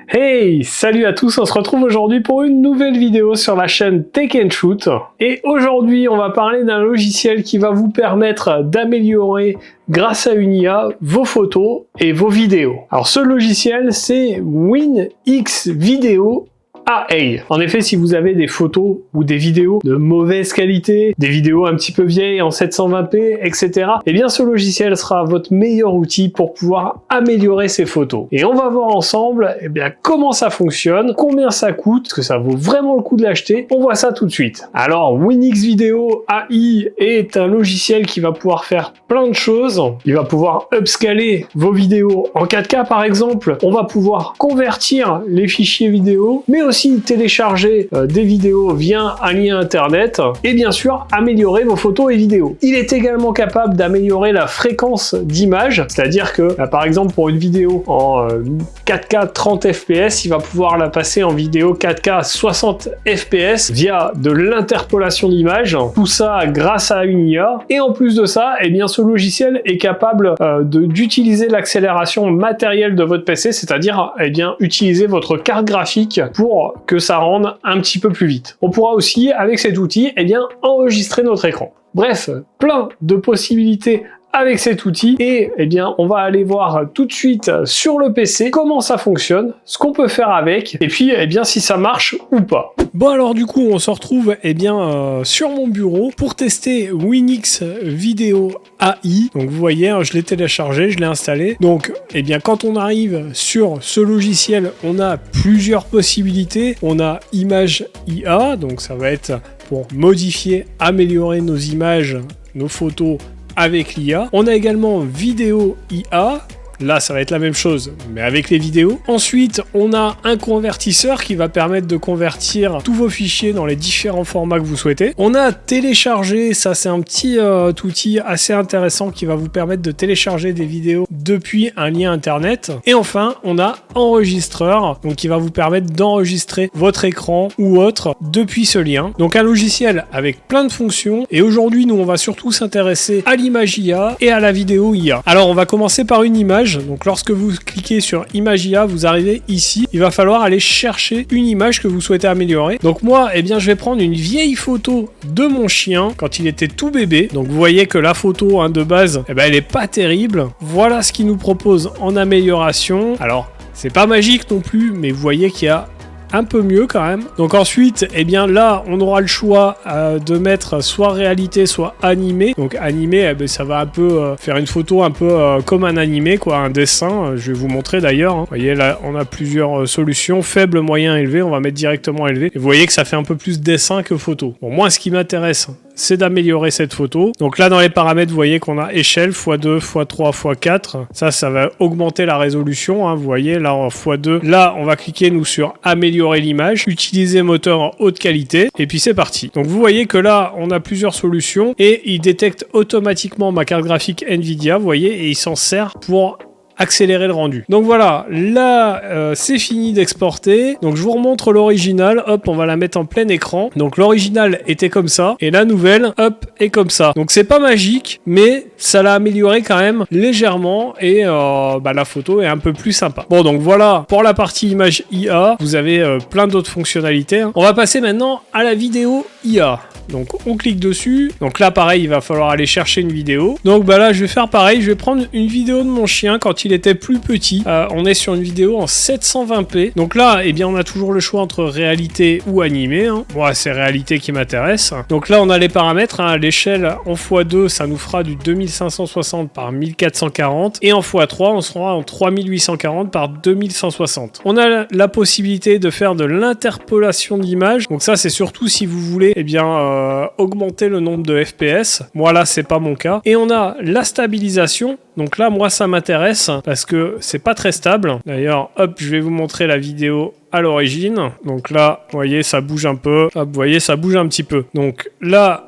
Hey, salut à tous, on se retrouve aujourd'hui pour une nouvelle vidéo sur la chaîne Take and Shoot. Et aujourd'hui, on va parler d'un logiciel qui va vous permettre d'améliorer, grâce à une IA, vos photos et vos vidéos. Alors ce logiciel, c'est WinX Video AI. En effet, si vous avez des photos ou des vidéos de mauvaise qualité, des vidéos un petit peu vieilles en 720p, etc., eh bien ce logiciel sera votre meilleur outil pour pouvoir améliorer ces photos. Et on va voir ensemble comment ça fonctionne, combien ça coûte, est-ce que ça vaut vraiment le coup de l'acheter. On voit ça tout de suite. Alors, WinX Video AI est un logiciel qui va pouvoir faire plein de choses. Il va pouvoir upscaler vos vidéos en 4K par exemple. On va pouvoir convertir les fichiers vidéo, mais aussi télécharger des vidéos via un lien internet et bien sûr améliorer vos photos et vidéos. Il est également capable d'améliorer la fréquence d'image, c'est-à-dire que par exemple pour une vidéo en 4K 30 fps, il va pouvoir la passer en vidéo 4K 60 fps via de l'interpolation d'image, tout ça grâce à une IA. Et en plus de ça, eh bien ce logiciel est capable d'utiliser l'accélération matérielle de votre PC, c'est-à-dire utiliser votre carte graphique pour que ça rende un petit peu plus vite. On pourra aussi, avec cet outil, enregistrer notre écran. Bref, plein de possibilités avec cet outil et on va aller voir tout de suite sur le PC comment ça fonctionne, ce qu'on peut faire avec et puis si ça marche ou pas. Bon alors du coup on se retrouve sur mon bureau pour tester WinX Video AI. Donc vous voyez, je l'ai téléchargé, je l'ai installé. Donc quand on arrive sur ce logiciel, on a plusieurs possibilités. On a Image IA, donc ça va être pour modifier, améliorer nos images, nos photos avec l'IA. On a également Vidéo IA. Là, ça va être la même chose, mais avec les vidéos. Ensuite, on a un convertisseur qui va permettre de convertir tous vos fichiers dans les différents formats que vous souhaitez. On a télécharger, ça c'est un petit outil assez intéressant qui va vous permettre de télécharger des vidéos depuis un lien internet. Et enfin, on a enregistreur, donc qui va vous permettre d'enregistrer votre écran ou autre depuis ce lien. Donc un logiciel avec plein de fonctions. Et aujourd'hui, nous, on va surtout s'intéresser à l'image IA et à la vidéo IA. Alors, on va commencer par une image. Donc lorsque vous cliquez sur Image IA, vous arrivez ici. Il va falloir aller chercher une image que vous souhaitez améliorer. Donc moi, je vais prendre une vieille photo de mon chien quand il était tout bébé. Donc vous voyez que la photo de base, elle est pas terrible. Voilà ce qu'il nous propose en amélioration. Alors, c'est pas magique non plus, mais vous voyez qu'il y a un peu mieux quand même. Donc ensuite, là, on aura le choix de mettre soit réalité, soit animé. Donc animé, ça va un peu faire une photo un peu comme un animé, quoi, un dessin. Je vais vous montrer d'ailleurs. Vous voyez, là, on a plusieurs solutions. Faible, moyen, élevé. On va mettre directement élevé. Et vous voyez que ça fait un peu plus dessin que photo. Bon, moi, ce qui m'intéresse, c'est d'améliorer cette photo. Donc là, dans les paramètres, vous voyez qu'on a échelle, x2, x3, x4. Ça va augmenter la résolution. Vous voyez, là, en x2. Là, on va cliquer, nous, sur améliorer l'image, utiliser moteur en haute qualité, et puis c'est parti. Donc vous voyez que là, on a plusieurs solutions, et il détecte automatiquement ma carte graphique Nvidia, vous voyez, et il s'en sert pour accélérer le rendu. Donc voilà, là c'est fini d'exporter. Donc je vous remontre l'original. Hop, on va la mettre en plein écran. Donc l'original était comme ça et la nouvelle, hop, est comme ça. Donc c'est pas magique, mais ça l'a amélioré quand même légèrement et la photo est un peu plus sympa. Bon, donc voilà pour la partie image IA. Vous avez plein d'autres fonctionnalités. On va passer maintenant à la vidéo IA. Donc on clique dessus. Donc là pareil, il va falloir aller chercher une vidéo. Donc là je vais faire pareil, je vais prendre une vidéo de mon chien quand il était plus petit. On est sur une vidéo en 720p. Donc là, on a toujours le choix entre réalité ou animé. Moi, c'est réalité qui m'intéresse. Donc là, on a les paramètres. L'échelle en x2, ça nous fera du 2560 par 1440. Et en x3, on sera en 3840 par 2160. On a la possibilité de faire de l'interpolation d'image. Donc ça, c'est surtout si vous voulez augmenter le nombre de FPS. Moi, là, c'est pas mon cas. Et on a la stabilisation. Donc là, moi, ça m'intéresse parce que c'est pas très stable. D'ailleurs, hop, je vais vous montrer la vidéo à l'origine. Donc là, vous voyez, ça bouge un peu. Hop, vous voyez, ça bouge un petit peu. Donc là,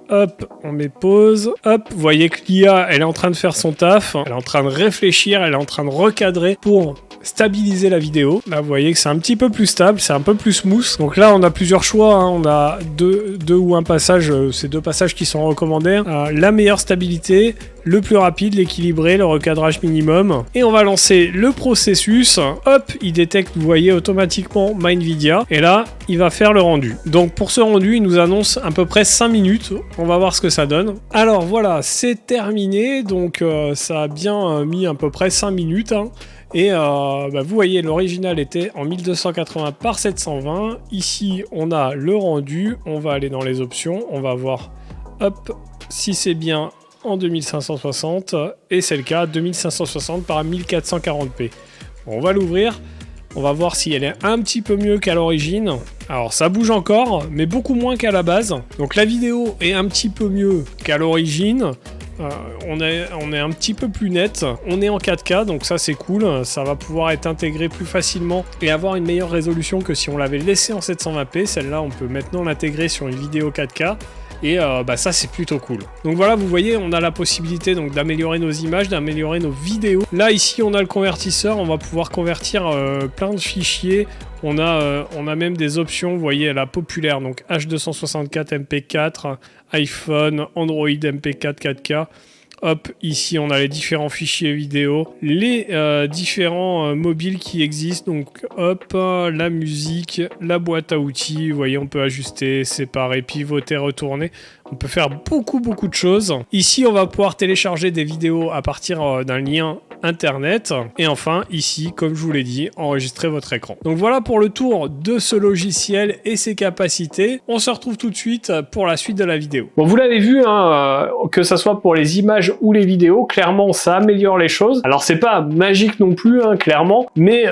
hop, on met pause. Hop, vous voyez que l'IA, elle est en train de faire son taf. Elle est en train de réfléchir, elle est en train de recadrer pour stabiliser la vidéo. Là, vous voyez que c'est un petit peu plus stable, c'est un peu plus smooth. Donc là, on a plusieurs choix. On a deux ou un passage. C'est deux passages qui sont recommandés. La meilleure stabilité, le plus rapide, l'équilibré, le recadrage minimum. Et on va lancer le processus. Hop, il détecte, vous voyez, automatiquement MyNVIDIA. Et là, il va faire le rendu. Donc pour ce rendu, il nous annonce à peu près 5 minutes. On va voir ce que ça donne. Alors voilà, c'est terminé. Donc ça a bien mis à peu près 5 minutes. Hein. Et vous voyez, l'original était en 1280 par 720. Ici, on a le rendu. On va aller dans les options. On va voir, hop, si c'est bien en 2560. Et c'est le cas, 2560 par 1440p. Bon, on va l'ouvrir. On va voir si elle est un petit peu mieux qu'à l'origine. Alors, ça bouge encore, mais beaucoup moins qu'à la base. Donc, la vidéo est un petit peu mieux qu'à l'origine. On est un petit peu plus net, on est en 4K, donc ça c'est cool, ça va pouvoir être intégré plus facilement et avoir une meilleure résolution que si on l'avait laissé en 720p. Celle-là, on peut maintenant l'intégrer sur une vidéo 4K. Et ça c'est plutôt cool. Donc voilà, vous voyez, on a la possibilité donc d'améliorer nos images, d'améliorer nos vidéos. Là ici on a le convertisseur, on va pouvoir convertir plein de fichiers. On a même des options, vous voyez, la populaire, donc H264 MP4, iPhone, Android MP4 4K. Hop, ici on a les différents fichiers vidéo, les différents mobiles qui existent, donc hop, la musique, la boîte à outils, vous voyez, on peut ajuster, séparer, pivoter, retourner. On peut faire beaucoup de choses. Ici, on va pouvoir télécharger des vidéos à partir d'un lien internet. Et enfin, ici, comme je vous l'ai dit, enregistrer votre écran. Donc voilà pour le tour de ce logiciel et ses capacités. On se retrouve tout de suite pour la suite de la vidéo. Bon, vous l'avez vu, hein, que ça soit pour les images ou les vidéos, clairement, ça améliore les choses. Alors, c'est pas magique non plus, hein, clairement, mais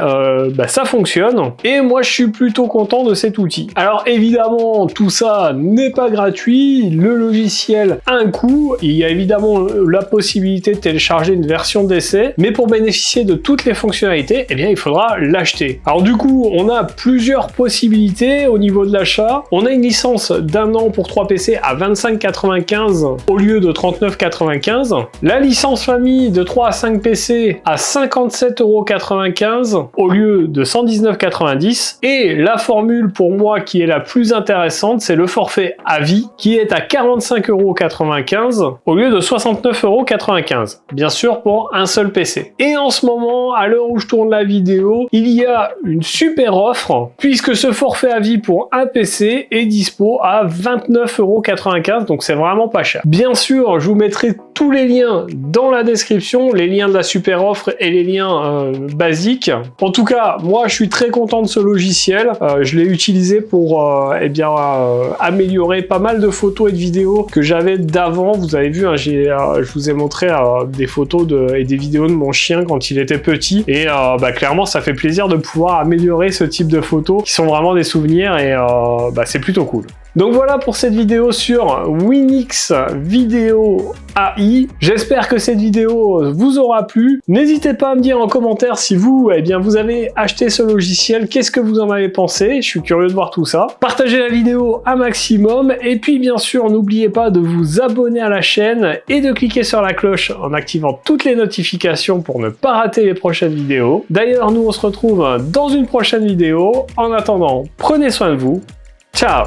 ça fonctionne. Et moi, je suis plutôt content de cet outil. Alors, évidemment, tout ça n'est pas gratuit. Le logiciel a un coût. Il y a évidemment la possibilité de télécharger une version d'essai, mais pour bénéficier de toutes les fonctionnalités, eh bien, il faudra l'acheter. Alors du coup, on a plusieurs possibilités au niveau de l'achat. On a une licence d'1 an pour 3 PC à 25,95 au lieu de 39,95. La licence famille de 3 à 5 PC à 57,95 au lieu de 119,90. Et la formule pour moi qui est la plus intéressante, c'est le forfait à vie qui est à 45,95 au lieu de 69,95. Bien sûr pour un seul PC. Et en ce moment, à l'heure où je tourne la vidéo, il y a une super offre puisque ce forfait à vie pour un PC est dispo à 29,95 €, donc c'est vraiment pas cher. Bien sûr, je vous mettrai tous les liens dans la description, les liens de la super offre et les liens basiques. En tout cas, moi je suis très content de ce logiciel. Je l'ai utilisé pour améliorer pas mal de photos et de vidéos que j'avais d'avant. Vous avez vu, hein, je vous ai montré des photos et des vidéos de mon chien quand il était petit. Et clairement, ça fait plaisir de pouvoir améliorer ce type de photos qui sont vraiment des souvenirs et c'est plutôt cool. Donc voilà pour cette vidéo sur Winx Video AI. J'espère que cette vidéo vous aura plu. N'hésitez pas à me dire en commentaire si vous avez acheté ce logiciel, qu'est-ce que vous en avez pensé. Je suis curieux de voir tout ça. Partagez la vidéo un maximum et puis bien sûr n'oubliez pas de vous abonner à la chaîne et de cliquer sur la cloche en activant toutes les notifications pour ne pas rater les prochaines vidéos. D'ailleurs, nous on se retrouve dans une prochaine vidéo. En attendant, prenez soin de vous. Ciao!